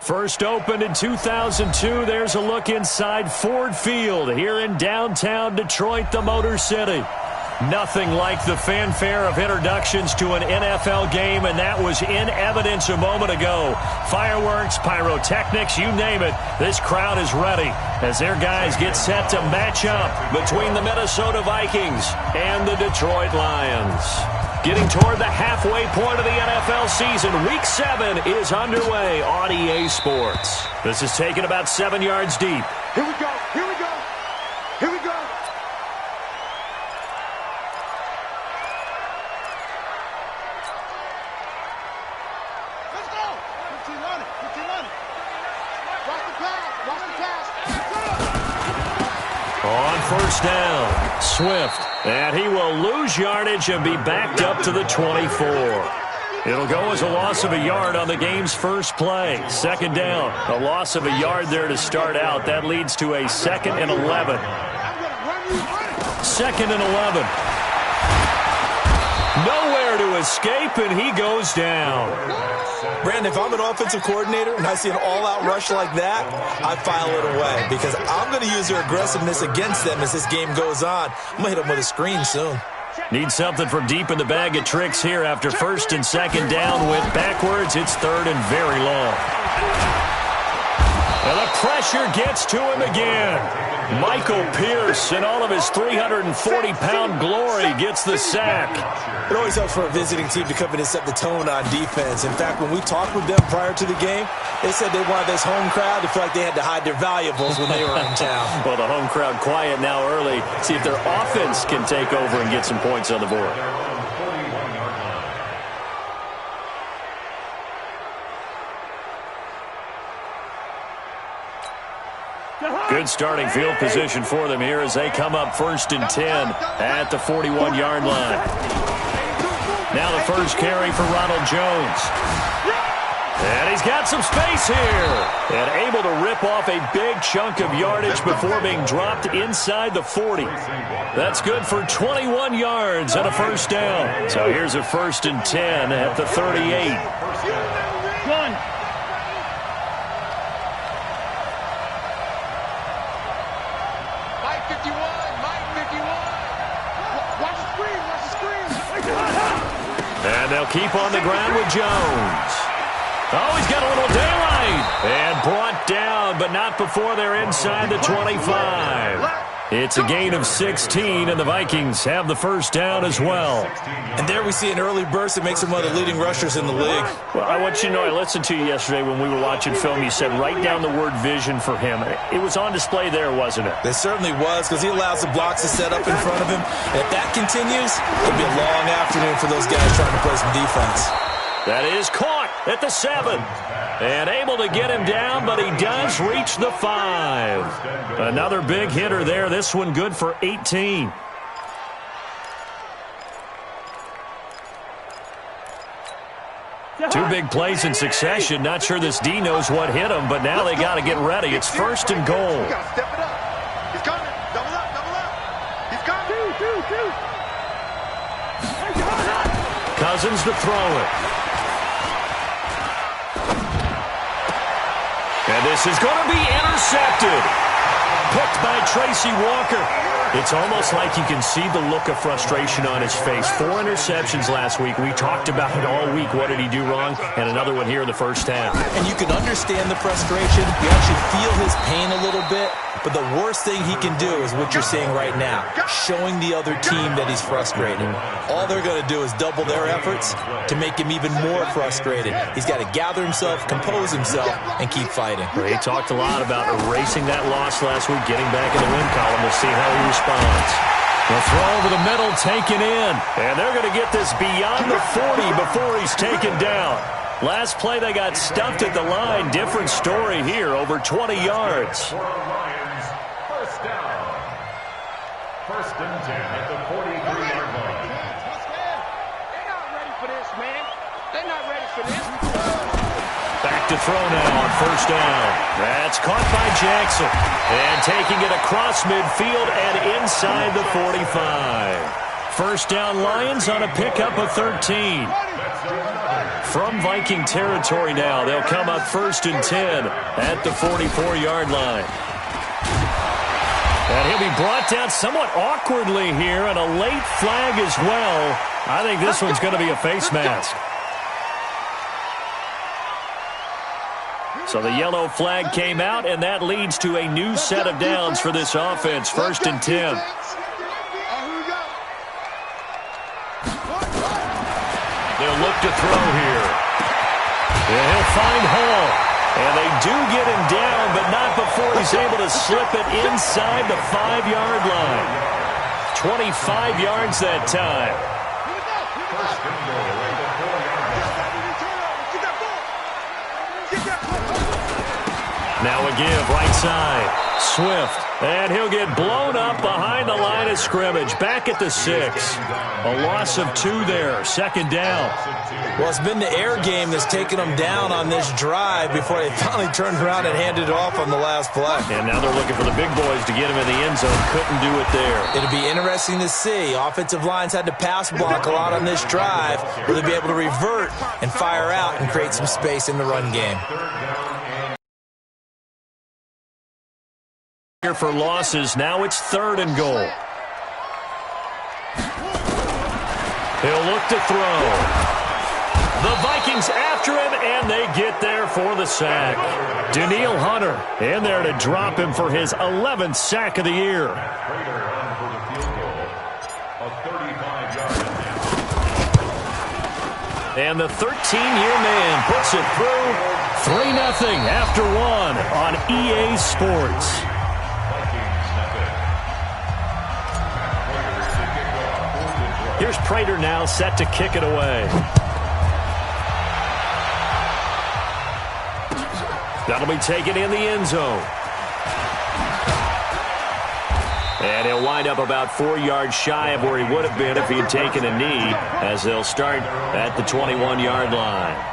First opened in 2002, there's a look inside Ford Field here in downtown Detroit, the Motor City. Nothing like the fanfare of introductions to an NFL game, and that was in evidence a moment ago. Fireworks, pyrotechnics, you name it. This crowd is ready as their guys get set to match up between the Minnesota Vikings and the Detroit Lions. Getting toward the halfway point of the NFL season, Week 7 is underway on EA Sports. This is taken about 7 yards deep. Here we go, here we go, here we go. Let's go. 15 on it, 15 on it. Watch the pass, watch the pass. On first down, Swift. And he will lose yardage and be backed up to the 24. It'll go as a loss of a yard on the game's first play. Second down, a loss of a yard there to start out. That leads to a 2nd and 11. 2nd and 11. Nowhere to escape, and he goes down. Brandon, if I'm an offensive coordinator and I see an all-out rush like that, I file it away because I'm going to use their aggressiveness against them as this game goes on. I'm going to hit them with a screen soon. Need something from deep in the bag of tricks here after 1st and 2nd down with backwards. It's 3rd and very long. And the pressure gets to him again. Michael Pierce, in all of his 340-pound glory, gets the sack. It always helps for a visiting team to come in and set the tone on defense. In fact, when we talked with them prior to the game, they said they wanted this home crowd to feel like they had to hide their valuables when they were in town. Well, the home crowd quiet now early. See if their offense can take over and get some points on the board. Good starting field position for them here as they come up 1st and 10 at the 41-yard line. Now the first carry for Ronald Jones. And he's got some space here. And able to rip off a big chunk of yardage before being dropped inside the 40. That's good for 21 yards and a first down. So here's a 1st and 10 at the 38. One. And they'll keep on the ground with Jones. Oh, he's got a little daylight. And brought down, but not before they're inside the 25. It's a gain of 16, and the Vikings have the first down as well. And there we see an early burst that makes him one of the leading rushers in the league. Well, I want you to know, I listened to you yesterday when we were watching film. You said write down the word vision for him. It was on display there, wasn't it? It certainly was, because he allows the blocks to set up in front of him. And if that continues, it'll be a long afternoon for those guys trying to play some defense. That is caught at the 7. And able to get him down, but he does reach the 5. Another big hitter there. This one good for 18. Two big plays in succession. Not sure this D knows what hit him, but now they got to get ready. It's 1st and goal. You got to step it up. He's coming. Double up, double up. He's coming. Two. Cousins to throw it. And this is going to be intercepted. Picked by Tracy Walker. It's almost like you can see the look of frustration on his face. 4 interceptions last week. We talked about it all week. What did he do wrong? And another one here in the first half. And you can understand the frustration. You actually feel his pain a little bit. But the worst thing he can do is what you're seeing right now, showing the other team that he's frustrated. All they're going to do is double their efforts to make him even more frustrated. He's got to gather himself, compose himself, and keep fighting. He talked a lot about erasing that loss last week, getting back in the win column. We'll see how he responds. The throw over the middle taken in. And they're going to get this beyond the 40 before he's taken down. Last play they got stuffed at the line. Different story here, over 20 yards. First down. 1st and 10 at the 43-yard line. They're not ready for this, man. They're not ready for this. Back to throw now on 1st down. That's caught by Jackson. And taking it across midfield and inside the 45. First down Lions on a pickup of 13. From Viking territory now, they'll come up 1st and 10 at the 44-yard line. And he'll be brought down somewhat awkwardly here, and a late flag as well. I think this one's going to be a face mask. So the yellow flag came out, and that leads to a new set of downs for this offense. 1st and 10. They'll look to throw here. And he'll find Hall. And they do get him down, but not before he's able to slip it inside the 5-yard line. 25 yards that time. Now a give, right side. Swift. And he'll get blown up behind the line of scrimmage. Back at the 6. A loss of 2 there. 2nd down. Well, it's been the air game that's taken them down on this drive before they finally turned around and handed it off on the last play. And now they're looking for the big boys to get him in the end zone. Couldn't do it there. It'll be interesting to see. Offensive lines had to pass block a lot on this drive. Will they be able to revert and fire out and create some space in the run game? Here for losses. Now it's 3rd and goal. He'll look to throw. The Vikings after him, and they get there for the sack. Danielle Hunter in there to drop him for his 11th sack of the year. And the 13-year man puts it through 3-0 after 1 on EA Sports. Here's Prater now set to kick it away. That'll be taken in the end zone. And he'll wind up about 4 yards shy of where he would have been if he had taken a knee, as they'll start at the 21-yard line.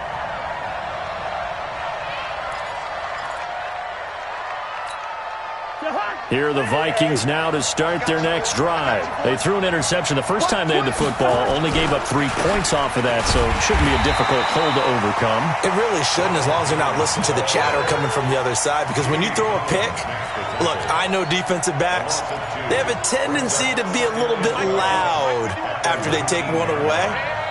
Here are the Vikings now to start their next drive. They threw an interception the first time they had the football, only gave up 3 points off of that, so it shouldn't be a difficult hole to overcome. It really shouldn't, as long as you're not listening to the chatter coming from the other side, because when you throw a pick, look, I know defensive backs, they have a tendency to be a little bit loud after they take one away.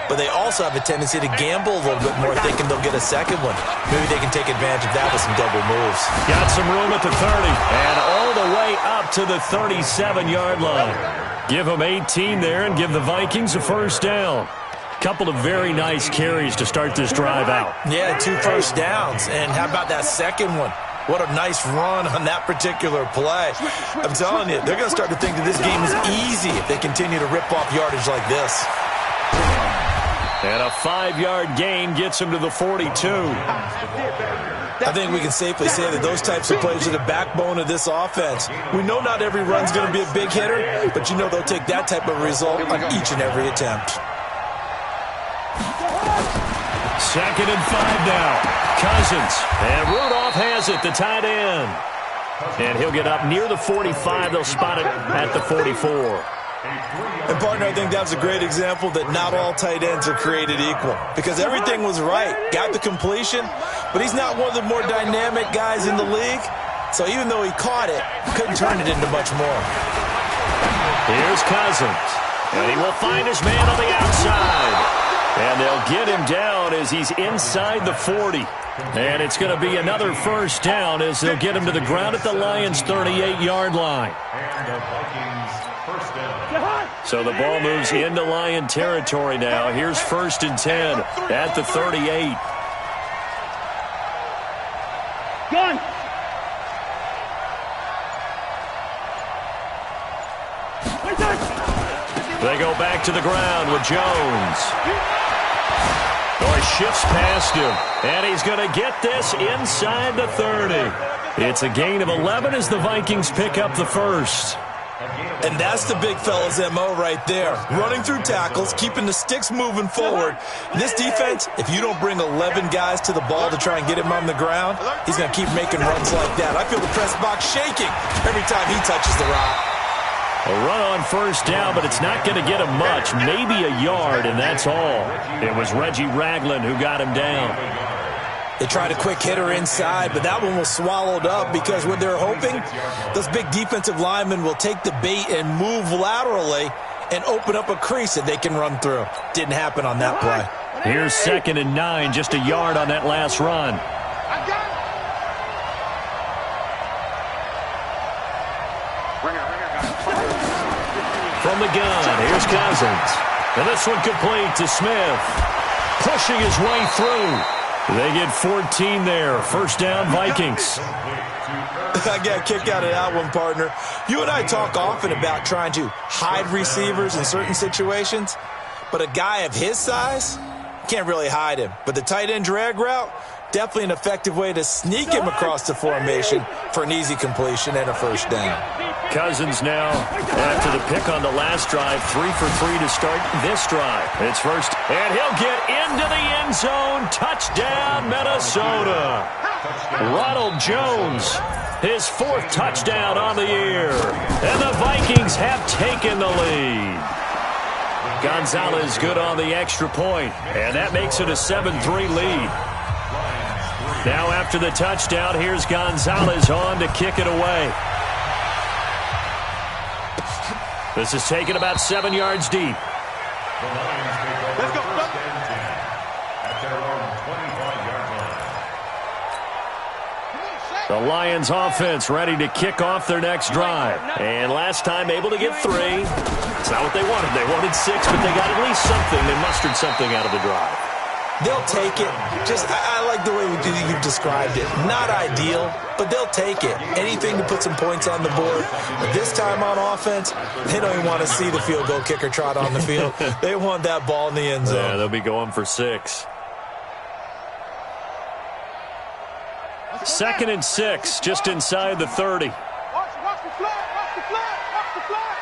But they also have a tendency to gamble a little bit more, thinking they'll get a second one. Maybe they can take advantage of that with some double moves. Got some room at the 30, and all the way up to the 37-yard line. Give them 18 there and give the Vikings a 1st down. Couple of very nice carries to start this drive out. Yeah, 2 first downs. And how about that second one? What a nice run on that particular play. I'm telling you, they're going to start to think that this game is easy if they continue to rip off yardage like this. And a 5-yard gain gets him to the 42. I think we can safely say that those types of plays are the backbone of this offense. We know not every run's going to be a big hitter, but you know they'll take that type of result on each and every attempt. 2nd and 5 now. Cousins. And Rudolph has it, the tight end. And he'll get up near the 45. They'll spot it at the 44. And, partner, I think that was a great example that not all tight ends are created equal, because everything was right. Got the completion, but he's not one of the more dynamic guys in the league. So even though he caught it, couldn't turn it into much more. Here's Cousins. And he will find his man on the outside. And they'll get him down as he's inside the 40. And it's going to be another 1st down as they'll get him to the ground at the Lions' 38-yard line. So the ball moves into Lion territory now. Here's 1st and 10 at the 38. Gun. They go back to the ground with Jones. Or shifts past him. And he's going to get this inside the 30. It's a gain of 11 as the Vikings pick up the 1st. And that's the big fella's MO right there. Running through tackles, keeping the sticks moving forward. This defense, if you don't bring 11 guys to the ball to try and get him on the ground, he's going to keep making runs like that. I feel the press box shaking every time he touches the rock. A run on first down, but it's not going to get him much. Maybe a yard, and that's all. It was Reggie Ragland who got him down. They tried a quick hitter inside, but that one was swallowed up because what they're hoping, those big defensive linemen will take the bait and move laterally and open up a crease that they can run through. Didn't happen on that play. Here's 2nd and 9, just a yard on that last run. From the gun, here's Cousins. And this one complete to Smith. Pushing his way through. They get 14 there. First down, Vikings. I got a kick out of that one, partner. You and I talk often about trying to hide receivers in certain situations, but a guy of his size can't really hide him. But the tight end drag route, definitely an effective way to sneak him across the formation for an easy completion and a first down. Cousins now, after the pick on the last drive, 3 for 3 to start this drive. It's first, and he'll get into the end zone. Touchdown, Minnesota. Ronald Jones, his 4th touchdown on the year. And the Vikings have taken the lead. Gonzalez good on the extra point, and that makes it a 7-3 lead. Now after the touchdown, here's Gonzalez on to kick it away. This is taken about 7 yards deep. Let's go. The Lions offense ready to kick off their next drive. And last time able to get 3. It's not what they wanted. They wanted 6, but they got at least something. They mustered something out of the drive. They'll take it. I like the way you've described it. Not ideal, but they'll take it. Anything to put some points on the board. But this time on offense, they don't even want to see the field goal kicker trot on the field. They want that ball in the end zone. Yeah, they'll be going for 6. 2nd and 6, just inside the 30. Watch the flag, watch the flag, watch the flag.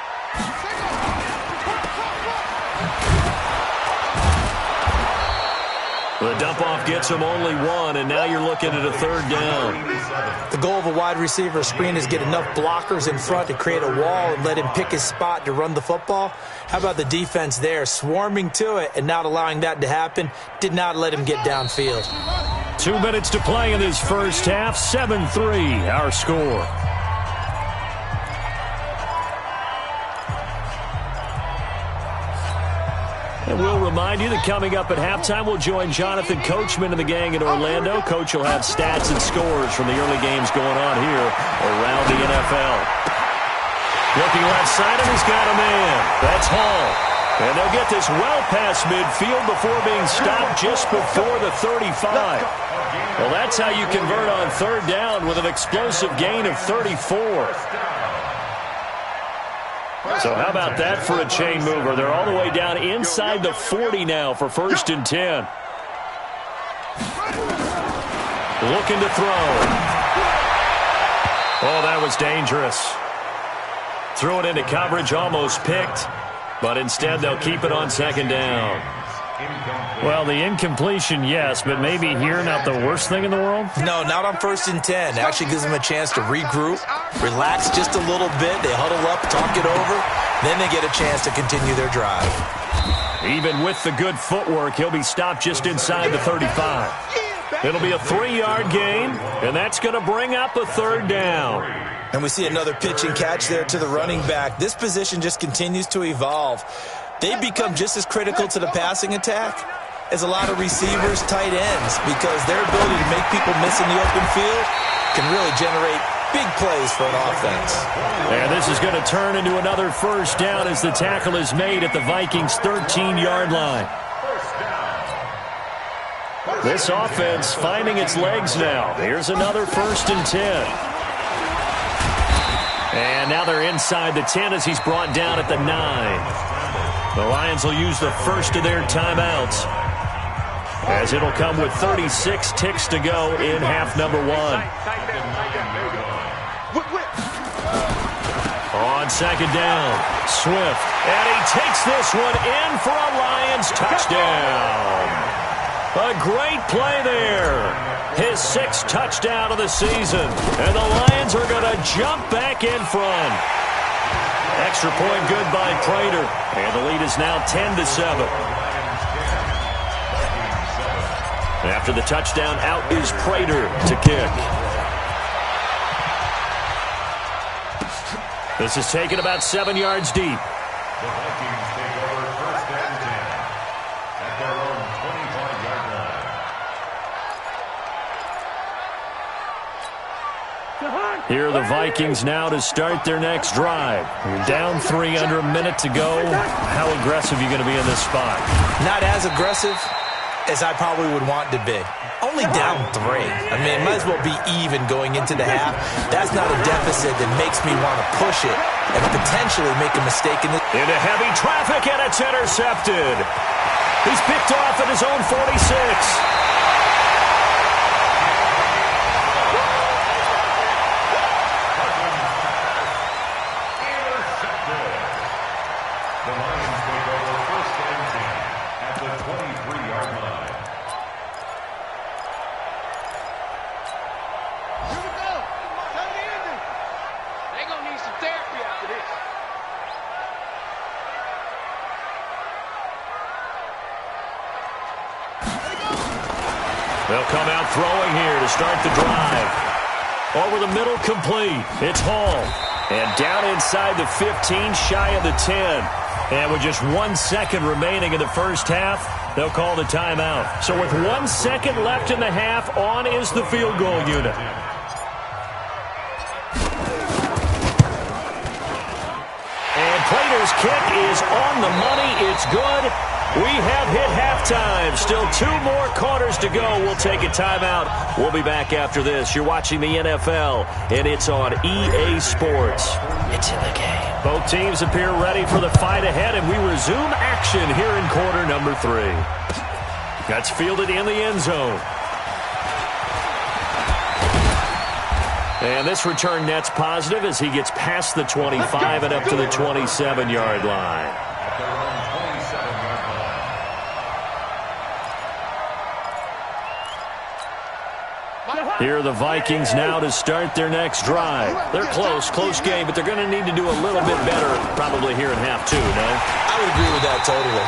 The dump-off gets him only 1, and now you're looking at a 3rd down. The goal of a wide receiver screen is get enough blockers in front to create a wall and let him pick his spot to run the football. How about the defense there, swarming to it and not allowing that to happen? Did not let him get downfield. 2 minutes to play in this first half. 7-3, our score. And we'll remind you that coming up at halftime, we'll join Jonathan Coachman and the gang in Orlando. Coach will have stats and scores from the early games going on here around the NFL. Looking left side, and he's got a man. That's Hall. And they'll get this well past midfield before being stopped just before the 35. Well, that's how you convert on 3rd down with an explosive gain of 34. So how about that for a chain mover? They're all the way down inside the 40 now for 1st and 10. Looking to throw. Oh, that was dangerous. Threw it into coverage, almost picked. But instead, they'll keep it on 2nd down. Well, the incompletion, yes, but maybe here not the worst thing in the world? No, not on 1st and 10. Actually gives them a chance to regroup, relax just a little bit. They huddle up, talk it over. Then they get a chance to continue their drive. Even with the good footwork, he'll be stopped just inside the 35. It'll be a 3-yard gain, and that's going to bring up a 3rd down. And we see another pitch and catch there to the running back. This position just continues to evolve. They become just as critical to the passing attack as a lot of receivers, tight ends, because their ability to make people miss in the open field can really generate big plays for an offense. And this is going to turn into another 1st down as the tackle is made at the Vikings' 13-yard line. This offense finding its legs now. Here's another 1st and 10. And now they're inside the 10 as he's brought down at the 9. The Lions will use the first of their timeouts as it'll come with 36 ticks to go in half number 1. On 2nd down, Swift. And he takes this one in for a Lions touchdown. A great play there. His 6th touchdown of the season. And the Lions are going to jump back in front. Extra point good by Prater. And the lead is now 10-7. After the touchdown, out is Prater to kick. This is taken about 7 yards deep. The Vikings take over first and 10 at their own 25-yard line. Here are the Vikings now to start their next drive. You're down 3 under a minute to go. How aggressive are you going to be in this spot? Not as aggressive as I probably would want to be. Only down 3. I mean, it might as well be even going into the half. That's not a deficit that makes me want to push it and potentially make a mistake in this. Into heavy traffic, and it's intercepted. He's picked off at his own 46. They'll come out throwing here to start the drive. Over the middle, complete. It's Hall. And down inside the 15, shy of the 10. And with just 1 second remaining in the first half, they'll call the timeout. So with 1 second left in the half, on is the field goal unit. And Prater's kick is on the money. It's good. We have hit halftime. Still 2 more quarters to go. We'll take a timeout. We'll be back after this. You're watching the NFL, and it's on EA Sports. It's in the game. Both teams appear ready for the fight ahead, and we resume action here in quarter number 3. That's fielded in the end zone. And this return net's positive as he gets past the 25 and up to the 27-yard line. Here are the Vikings now to start their next drive. They're close game, but they're going to need to do a little bit better probably here in half 2, no? I would agree with that totally.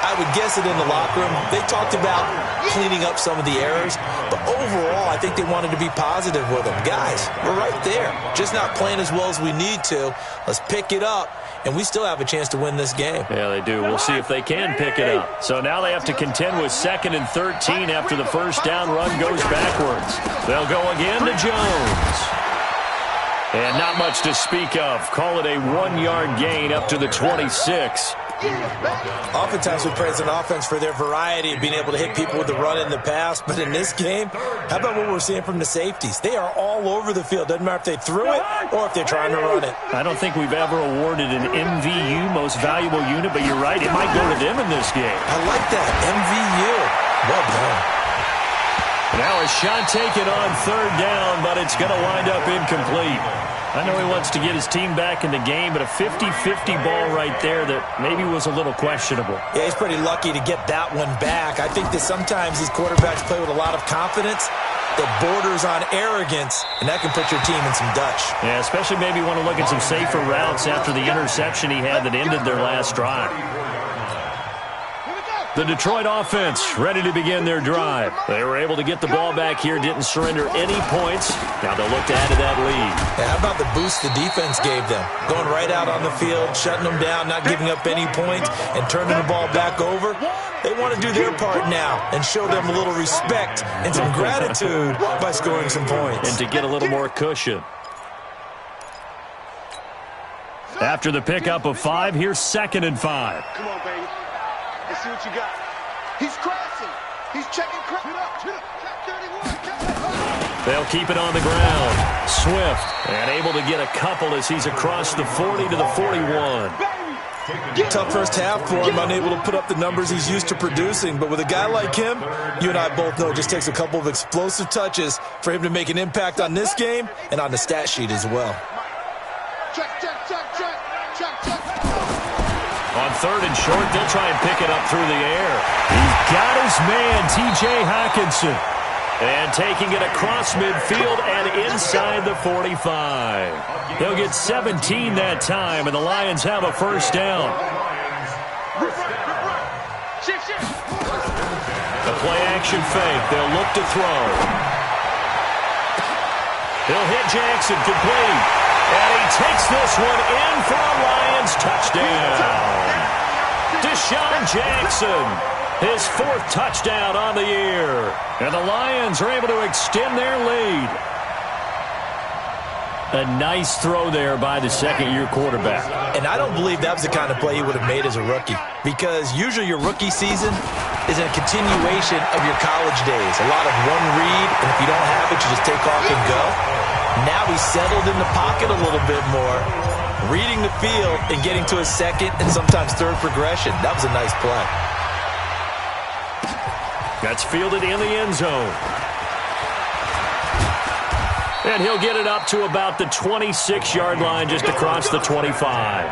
I would guess it in the locker room. They talked about cleaning up some of the errors, but overall, I think they wanted to be positive with them. Guys, we're right there. Just not playing as well as we need to. Let's pick it up, and we still have a chance to win this game. Yeah, they do. We'll see if they can pick it up. So now they have to contend with 2nd and 13 after the first down run goes backwards. They'll go again to Jones. And not much to speak of. Call it a 1-yard gain up to the 26. Oftentimes we praise an offense for their variety of being able to hit people with the run and the pass, but in this game, how about what we're seeing from the safeties? They are all over the field. Doesn't matter if they threw it or if they're trying to run it. I don't think we've ever awarded an MVU, most valuable unit, but you're right, it might go to them in this game. I like that, MVU. Well done. Now a shot taken on 3rd down, but it's going to wind up incomplete. I know he wants to get his team back in the game, but a 50-50 ball right there that maybe was a little questionable. Yeah, he's pretty lucky to get that one back. I think that sometimes these quarterbacks play with a lot of confidence that borders on arrogance, and that can put your team in some Dutch. Yeah, especially maybe want to look at some safer routes after the interception he had that ended their last drive. The Detroit offense ready to begin their drive. They were able to get the ball back here, didn't surrender any points. Now they'll look to add to that lead. Yeah, how about the boost the defense gave them? Going right out on the field, shutting them down, not giving up any points, and turning the ball back over. They want to do their part now and show them a little respect and some gratitude by scoring some points. And to get a little more cushion. After the pickup of 5, here's 2nd and 5. Come on, baby. Let's see what you got. He's crossing. He's checking. They'll keep it on the ground. Swift and able to get a couple as he's across the 40 to the 41. Tough first half for him, unable to put up the numbers he's used to producing. But with a guy like him, you and I both know it just takes a couple of explosive touches for him to make an impact on this game and on the stat sheet as well. Check. On 3rd and short, they'll try and pick it up through the air. He's got his man, T.J. Hockenson. And taking it across midfield and inside the 45. They'll get 17 that time, and the Lions have a first down. The play-action fake. They'll look to throw. He'll hit Jackson, complete. And he takes this one in for a Lions touchdown. Deshaun Jackson, his 4th touchdown on the year. And the Lions are able to extend their lead. A nice throw there by the second-year quarterback. And I don't believe that was the kind of play he would have made as a rookie, because usually your rookie season is a continuation of your college days. A lot of one read, and if you don't have it, you just take off and go. Now he's settled in the pocket a little bit more, reading the field and getting to his second and sometimes third progression. That was a nice play. That's fielded in the end zone. And he'll get it up to about the 26-yard line, just across the 25.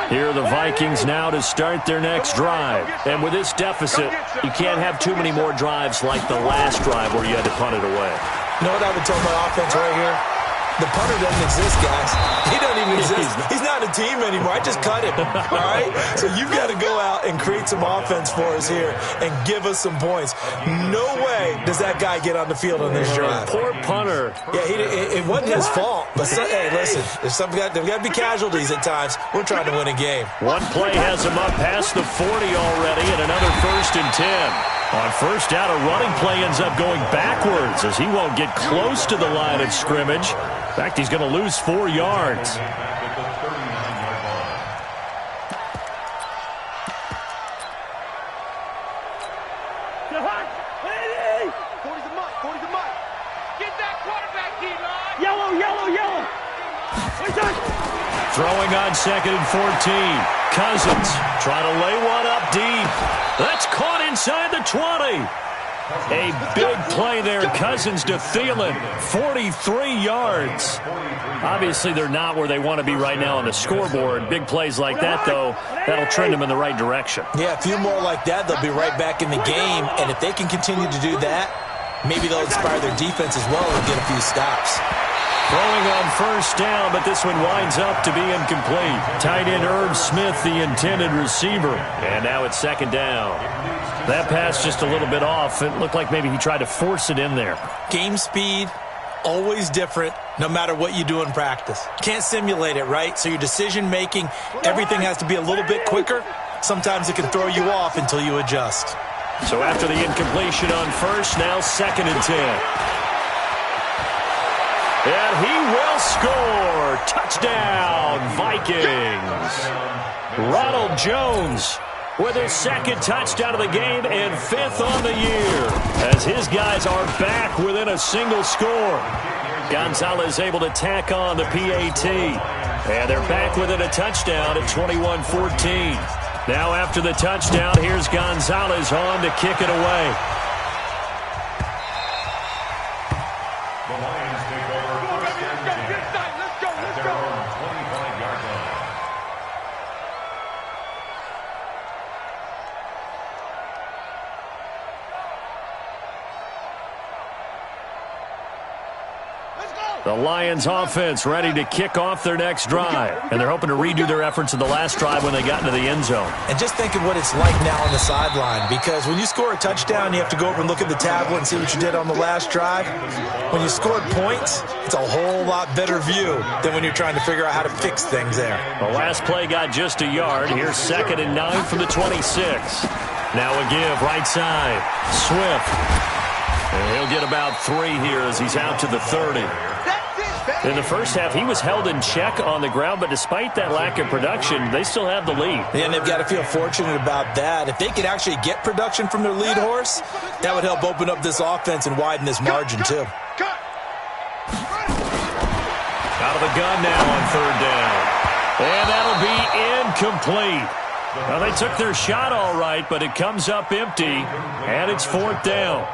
Here are the Vikings now to start their next drive. And with this deficit, you can't have too many more drives like the last drive where you had to punt it away. You know what I would tell my offense right here? The punter doesn't exist, guys. He doesn't even exist. He's not a team anymore. I just cut him, all right? So you've got to go out and create some offense for us here and give us some points. No way does that guy get on the field on this drive. Poor punter. Yeah, it wasn't his fault. But, hey, listen, there's got to be casualties at times. We're trying to win a game. One play has him up past the 40 already, and another 1st and 10. On first down, a running play ends up going backwards as he won't get close to the line of scrimmage. In fact, he's going to lose 4 yards. Throwing on 2nd and 14. Cousins trying to lay one up deep. That's caught inside the 20. A big play there. Cousins to Thielen. 43 yards. Obviously, they're not where they want to be right now on the scoreboard. Big plays like that, though, that'll trend them in the right direction. Yeah, a few more like that, they'll be right back in the game. And if they can continue to do that, maybe they'll inspire their defense as well and get a few stops. Throwing on first down, but this one winds up to be incomplete. Tight end Irv Smith, the intended receiver. And now it's 2nd down. That pass just a little bit off. It looked like maybe he tried to force it in there. Game speed, always different, no matter what you do in practice. Can't simulate it, right? So your decision-making, everything has to be a little bit quicker. Sometimes it can throw you off until you adjust. So after the incompletion on first, now 2nd and 10. And he will score. Touchdown, Vikings. Ronald Jones with his 2nd touchdown of the game and 5th on the year, as his guys are back within a single score. Gonzalez able to tack on the PAT. And they're back within a touchdown at 21-14. Now after the touchdown, here's Gonzalez on to kick it away. The Lions offense ready to kick off their next drive. And they're hoping to redo their efforts in the last drive when they got into the end zone. And just think of what it's like now on the sideline, because when you score a touchdown, you have to go over and look at the tablet and see what you did on the last drive. When you scored points, it's a whole lot better view than when you're trying to figure out how to fix things there. The last play got just a yard. Here's 2nd and 9 from the 26. Now a give right side. Swift. And he'll get about 3 here as he's out to the 30. In the first half, he was held in check on the ground, but despite that lack of production, they still have the lead. And they've got to feel fortunate about that. If they could actually get production from their lead horse, that would help open up this offense and widen this margin, too. Out of the gun now on 3rd down. And that'll be incomplete. Well, they took their shot all right, but it comes up empty, and it's 4th down.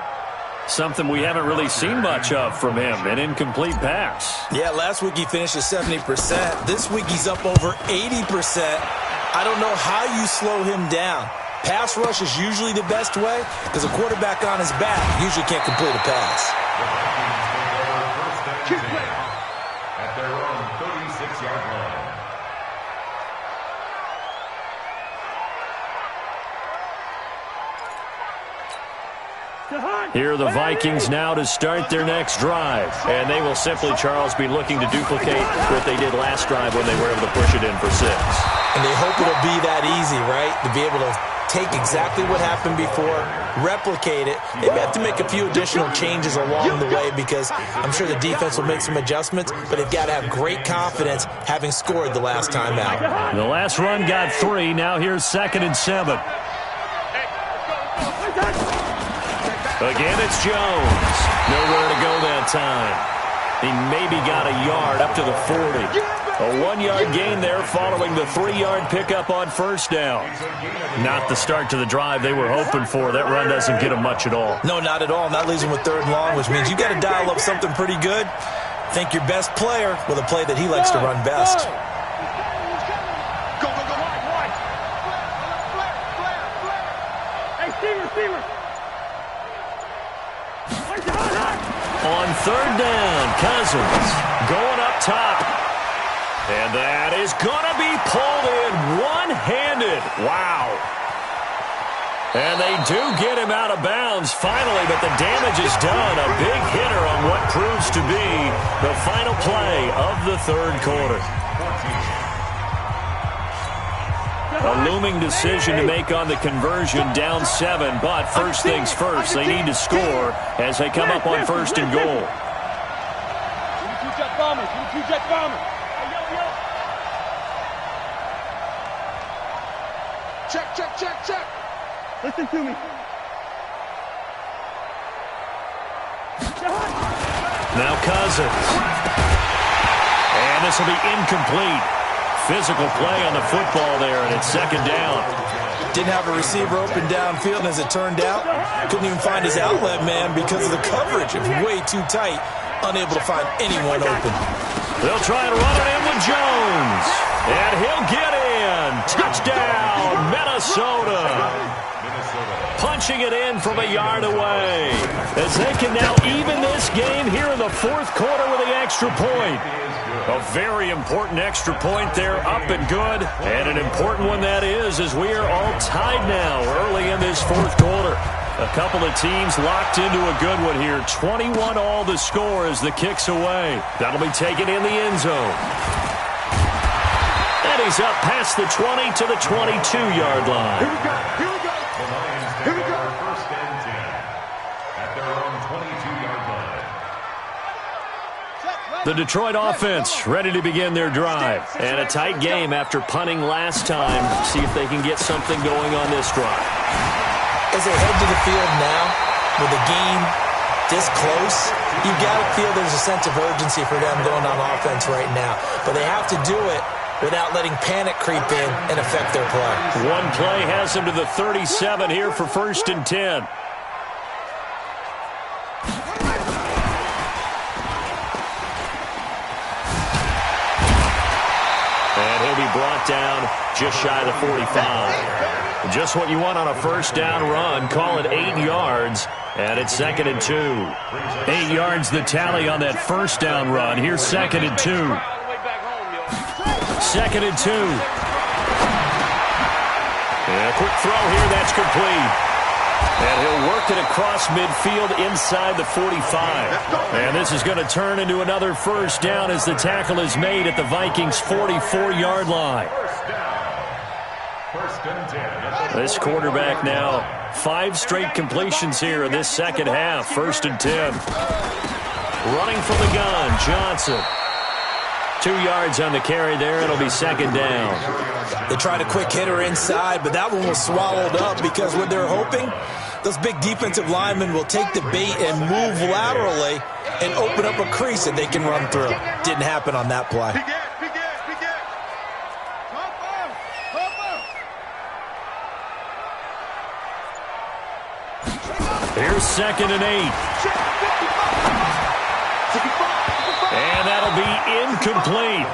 Something we haven't really seen much of from him, an incomplete pass. Yeah, last week he finished at 70%. This week he's up over 80%. I don't know how you slow him down. Pass rush is usually the best way because a quarterback on his back usually can't complete a pass. At their own 36-yard line. Here are the Vikings now to start their next drive. And they will simply, Charles, be looking to duplicate what they did last drive when they were able to push it in for 6. And they hope it'll be that easy, right? To be able to take exactly what happened before, replicate it. They have to make a few additional changes along the way because I'm sure the defense will make some adjustments, but they've got to have great confidence having scored the last time out. The last run got 3. Now here's 2nd and 7. Again, it's Jones. Nowhere to go that time. He maybe got a yard up to the 40. A 1-yard gain there following the 3-yard pickup on first down. Not the start to the drive they were hoping for. That run doesn't get them much at all. No, not at all. And that leaves them with 3rd and long, which means you got to dial up something pretty good. Think your best player with a play that he likes to run best. Go, go, go. Wide. Hey, Steamer. On 3rd down, Cousins going up top. And that is going to be pulled in one-handed. Wow. And they do get him out of bounds finally, but the damage is done. A big hitter on what proves to be the final play of the 3rd quarter. A looming decision to make on the conversion, down 7, but first things first, they need to score as they come up on 1st and goal. Check. Listen to me. Now Cousins. And this will be incomplete. Physical play on the football there, and it's 2nd down. Didn't have a receiver open downfield, and as it turned out, couldn't even find his outlet man because of the coverage. It was way too tight, unable to find anyone open. They'll try and run it in with Jones. And he'll get in. Touchdown, Minnesota. Punching it in from a yard away. As they can now even this game here in the 4th quarter with the extra point. A very important extra point there, up and good. And an important one that is, as we are all tied now early in this 4th quarter. A couple of teams locked into a good one here. 21 all the score as the kick's away. That'll be taken in the end zone. And he's up past the 20 to the 22-yard line. Here we go. First and 10 at their own 22-yard line. The Detroit offense ready to begin their drive. And a tight game after punting last time. See if they can get something going on this drive. As they head to the field now, with the game this close, you've got to feel there's a sense of urgency for them going on offense right now. But they have to do it without letting panic creep in and affect their play. One play has them to the 37 here for 1st and 10. And he'll be brought down just shy of the 45. Just what you want on a 1st down run. Call it 8 yards. And it's 2nd and 2. 8 yards the tally on that 1st down run. Here's 2nd and 2. 2nd and 2. And a quick throw here. That's complete. And he'll work it across midfield inside the 45. And this is going to turn into another 1st down as the tackle is made at the Vikings' 44-yard line. This quarterback now 5 straight completions here in this 2nd half. 1st and 10. Running from the gun, Johnson. 2 yards on the carry there. It'll be 2nd down. They tried a quick hitter inside, but that one was swallowed up because what they're hoping, those big defensive linemen will take the bait and move laterally and open up a crease that they can run through. Didn't happen on that play. Here's 2nd and 8. And that'll be incomplete.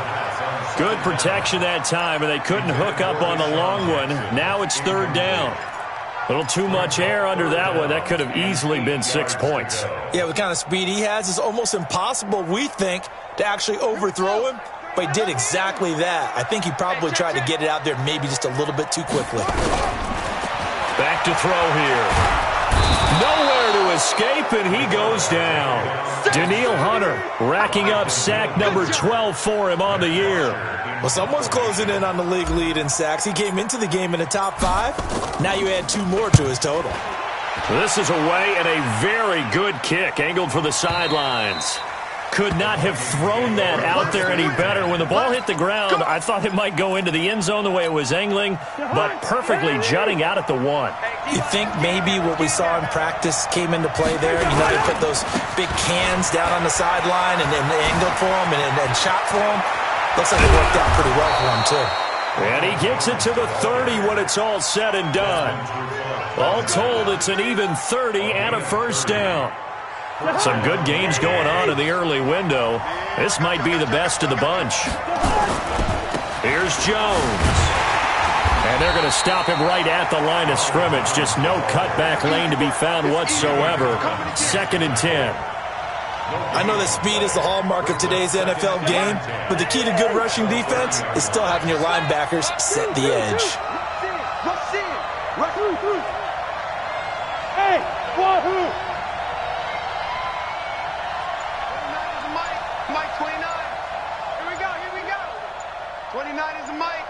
Good protection that time, and they couldn't hook up on the long one. Now it's 3rd down. A little too much air under that one. That could have easily been 6 points. Yeah, with the kind of speed he has, it's almost impossible, we think, to actually overthrow him. But he did exactly that. I think he probably tried to get it out there maybe just a little bit too quickly. Back to throw here. Nowhere to escape, and he goes down. Daniil Hunter racking up sack number 12 for him on the year. Well, someone's closing in on the league lead in sacks. He came into the game in the top 5. Now you add 2 more to his total. This is away and a very good kick, angled for the sidelines. Could not have thrown that out there any better. When the ball hit the ground, I thought it might go into the end zone the way it was angling, but perfectly jutting out at the 1. You think maybe what we saw in practice came into play there? You know, they put those big cans down on the sideline and then angled for him and shot for him. Looks like it worked out pretty well for him, too. And he gets it to the 30 when it's all said and done. All told, it's an even 30 and a first down. Some good games going on in the early window. This might be the best of the bunch. Here's Jones. And they're going to stop him right at the line of scrimmage. Just no cutback lane to be found whatsoever. 2nd and 10. I know that speed is the hallmark of today's NFL game, but the key to good rushing defense is still having your linebackers set the edge. Hey, wahoo! Mike 29. Here we go. 29 is a Mike.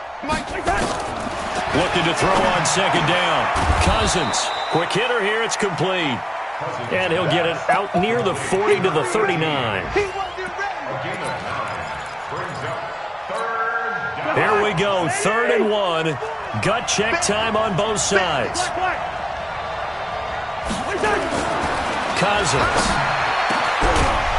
Looking to throw on 2nd down. Cousins. Quick hitter here. It's complete. And he'll get it out near the 40 to the 39. Here we go. 3rd and 1. Gut check time on both sides. Cousins.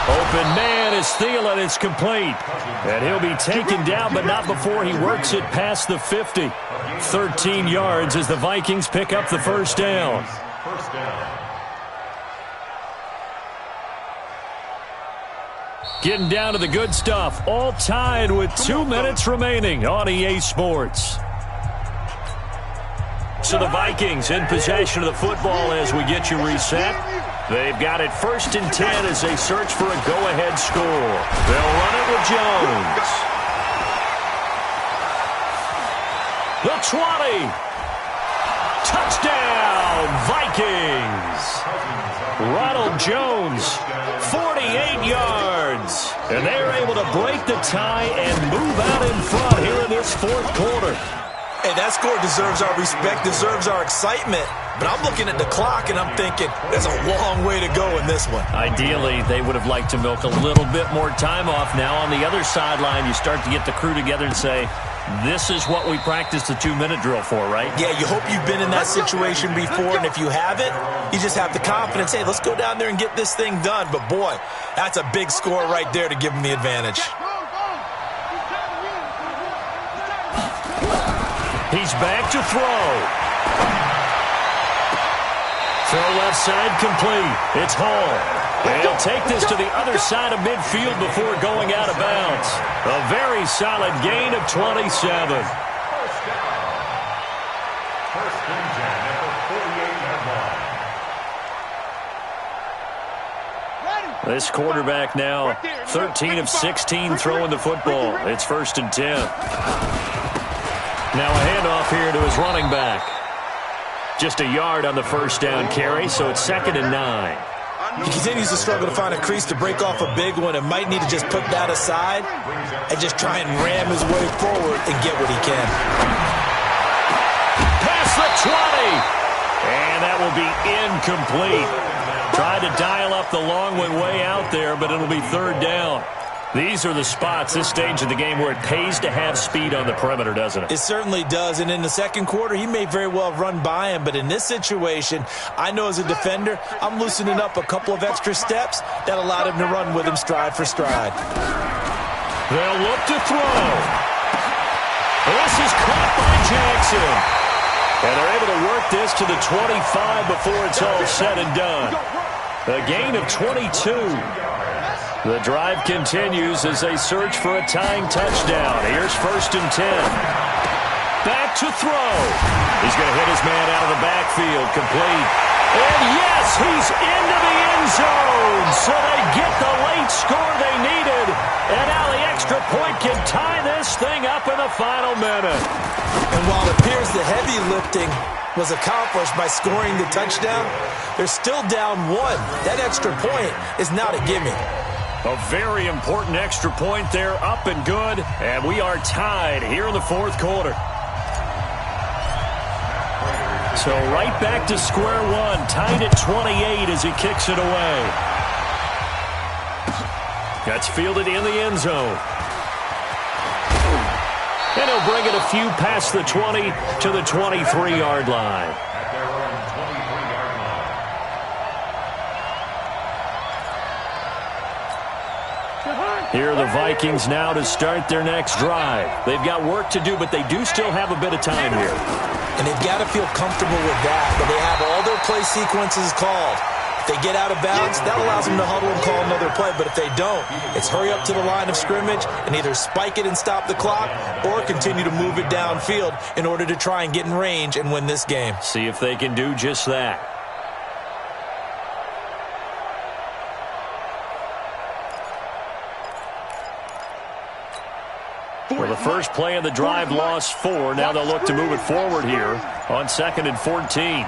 Open man is Thielen. It's complete. And he'll be taken down, but not before he works it past the 50. 13 yards as the Vikings pick up the first down. Getting down to the good stuff. All tied with 2 minutes remaining on EA Sports. So the Vikings in possession of the football as we get you reset. They've got it 1st and 10 as they search for a go-ahead score. They'll run it with Jones. The 20. Touchdown, Vikings. Ronald Jones, 48 yards. And they're able to break the tie and move out in front here in this 4th quarter. Hey, that score deserves our respect, deserves our excitement. But I'm looking at the clock, and I'm thinking there's a long way to go in this one. Ideally, they would have liked to milk a little bit more time off. Now on the other sideline, you start to get the crew together and say, this is what we practiced the 2-minute drill for, right? Yeah, you hope you've been in that situation before, and if you haven't, you just have the confidence, hey, let's go down there and get this thing done. But, boy, that's a big score right there to give them the advantage. He's back to throw. Throw left side complete. It's Hall. And he'll take this to the other side of midfield before going out of bounds. A very solid gain of 27. First and 10 at the 48-yard line. This quarterback now 13 of 16 throwing the football. It's 1st and 10. Now a handoff here to his running back. Just a yard on the first down carry, so it's 2nd and 9. He continues to struggle to find a crease to break off a big one and might need to just put that aside and just try and ram his way forward and get what he can. Past the 20. And that will be incomplete. Tried to dial up the long one way out there, but it'll be 3rd down. These are the spots, this stage of the game, where it pays to have speed on the perimeter, doesn't it? It certainly does, and in the 2nd quarter, he may very well run by him, but in this situation, I know as a defender, I'm loosening up a couple of extra steps that allowed him to run with him stride for stride. They'll look to throw. This is caught by Jackson. And they're able to work this to the 25 before it's all said and done. A gain of 22. The drive continues as they search for a tying touchdown. Here's 1st and 10. back to throw. He's going to hit his man out of the backfield, complete. And yes, he's into the end zone. So they get the late score they needed. And now the extra point can tie this thing up in the final minute. And while it appears the heavy lifting was accomplished by scoring the touchdown, they're still down one. That extra point is not a gimme. A very important extra point there, up and good. And we are tied here in the fourth quarter. So right back to square one, tied at 28 as he kicks it away. That's fielded in the end zone. And he'll bring it a few past the 20 to the 23-yard line. At their own 23-yard line. Here are the Vikings now to start their next drive. They've got work to do, but they do still have a bit of time here. And they've got to feel comfortable with that they have all their play sequences called. If they get out of bounds, that allows them to huddle and call another play. But if they don't, it's hurry up to the line of scrimmage and either spike it and stop the clock or continue to move it downfield in order to try and get in range and win this game. See if they can do just that. Well, the first play of the drive lost 4. Now they'll look to move it forward here on 2nd and 14.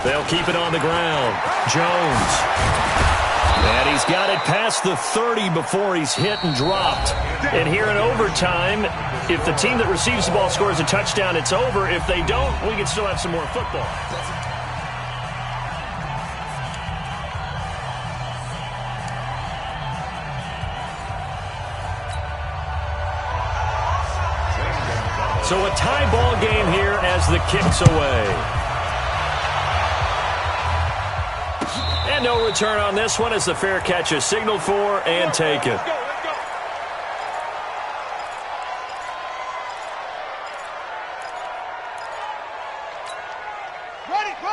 They'll keep it on the ground. Jones. And he's got it past the 30 before he's hit and dropped. And here in overtime, if the team that receives the ball scores a touchdown, it's over. If they don't, we can still have some more football. So a tie ball game here as the kick's away. And no return on this one as the fair catch is signaled for and taken.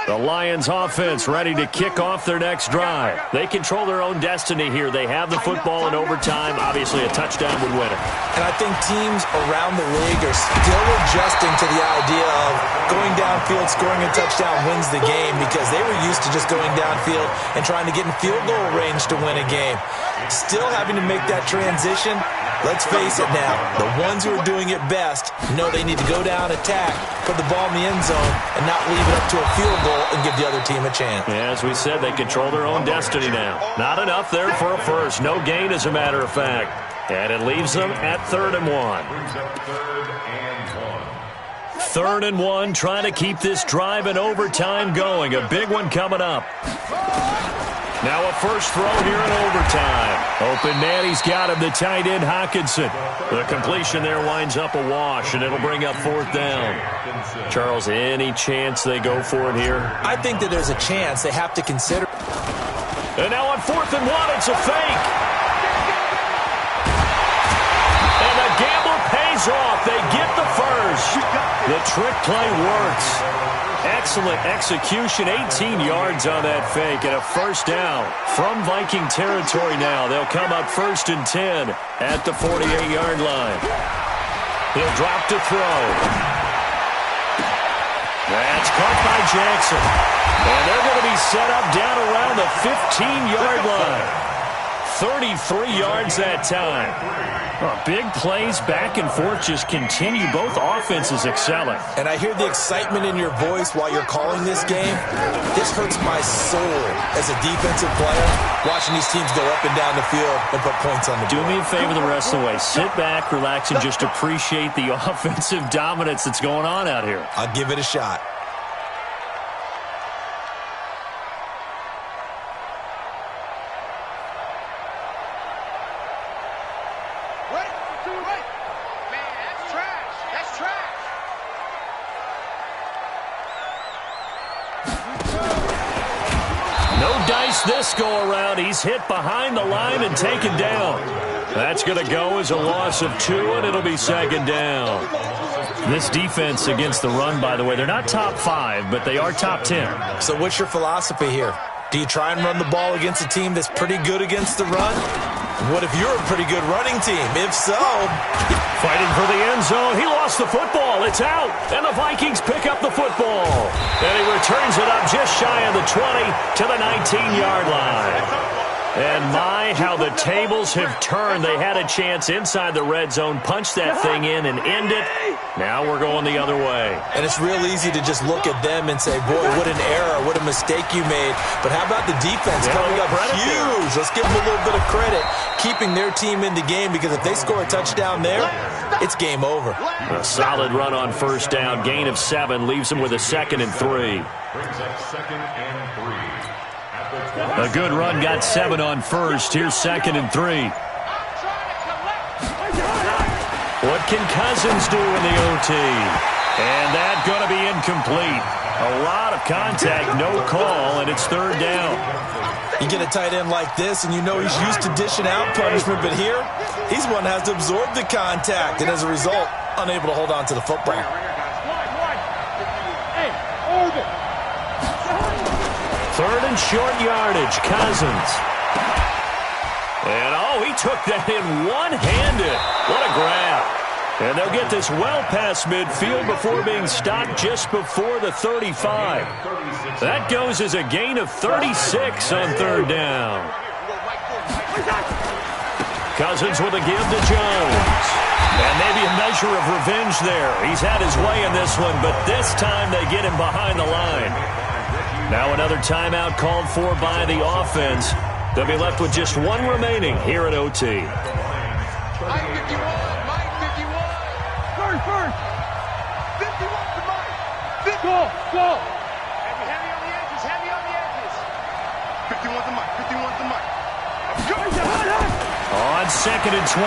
The Lions offense ready to kick off their next drive. They control their own destiny here. They have the football in overtime. Obviously, a touchdown would win it. And I think teams around the league are still adjusting to the idea of going downfield, scoring a touchdown wins the game because they were used to just going downfield and trying to get in field goal range to win a game. Still having to make that transition. Let's face it now, the ones who are doing it best know they need to go down, attack, put the ball in the end zone, and not leave it up to a field goal and give the other team a chance. Yeah, as we said, they control their own destiny now. Not enough there for a first. No gain, as a matter of fact. And it leaves them at 3rd and 1. 3rd and 1, trying to keep this drive in overtime going. A big one coming up. Now a first throw here in overtime. Open man, he's got him, the tight end Hockenson. The completion there winds up a wash, and it'll bring up 4th down. Charles, any chance they go for it here? I think that there's a chance. They have to consider. And now on 4th and 1, it's a fake. And the gamble pays off. They get the first. The trick play works. Excellent execution, 18 yards on that fake, and a first down from Viking territory now. They'll come up 1st and 10 at the 48-yard line. He'll drop to throw. That's caught by Jackson. And they're going to be set up down around the 15-yard line. 33 yards that time. Big plays back and forth just continue. Both offenses excelling. And I hear the excitement in your voice while you're calling this game. This hurts my soul as a defensive player, watching these teams go up and down the field and put points on the board. Do me a favor the rest of the way. Sit back, relax, and just appreciate the offensive dominance that's going on out here. I'll give it a shot. This go-around, he's hit behind the line and taken down. That's going to go as a loss of 2, and it'll be 2nd down. This defense against the run, by the way, they're not top 5, but they are top 10. So what's your philosophy here? Do you try and run the ball against a team that's pretty good against the run? What if you're a pretty good running team? If so... Fighting for the end zone. He lost the football. It's out. And the Vikings pick up the football. And he returns it up just shy of the 20 to the 19-yard line. And my, how the tables have turned. They had a chance inside the red zone, punch that thing in and end it. Now we're going the other way. And it's real easy to just look at them and say, boy, what an error, what a mistake you made. But how about the defense coming up huge? Let's give them a little bit of credit, keeping their team in the game, because if they score a touchdown there, it's game over. A solid run on first down. Gain of 7 leaves them with a 2nd and 3. Brings up 2nd and 3. A good run got 7 on first. Here's 2nd and 3. What can Cousins do in the OT? And that's going to be incomplete. A lot of contact, no call, and it's 3rd down. You get a tight end like this, and you know he's used to dishing out punishment, but here, he's one that has to absorb the contact, and as a result, unable to hold on to the football. Third and short yardage, Cousins. And, oh, he took that in one-handed. What a grab. And they'll get this well past midfield before being stopped just before the 35. That goes as a gain of 36 on 3rd down. Cousins with a give to Jones. And maybe a measure of revenge there. He's had his way in this one, but this time they get him behind the line. Now another timeout called for by the offense. They'll be left with just 1 remaining here at OT. Mike 51, Mike 51. First. 51 to Mike. Go. Heavy on the edges. 51 to Mike. On 2nd and 12,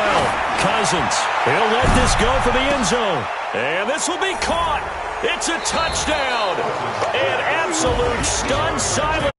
Cousins. He'll let this go for the end zone. And this will be caught. It's a touchdown. An absolute stunned silence.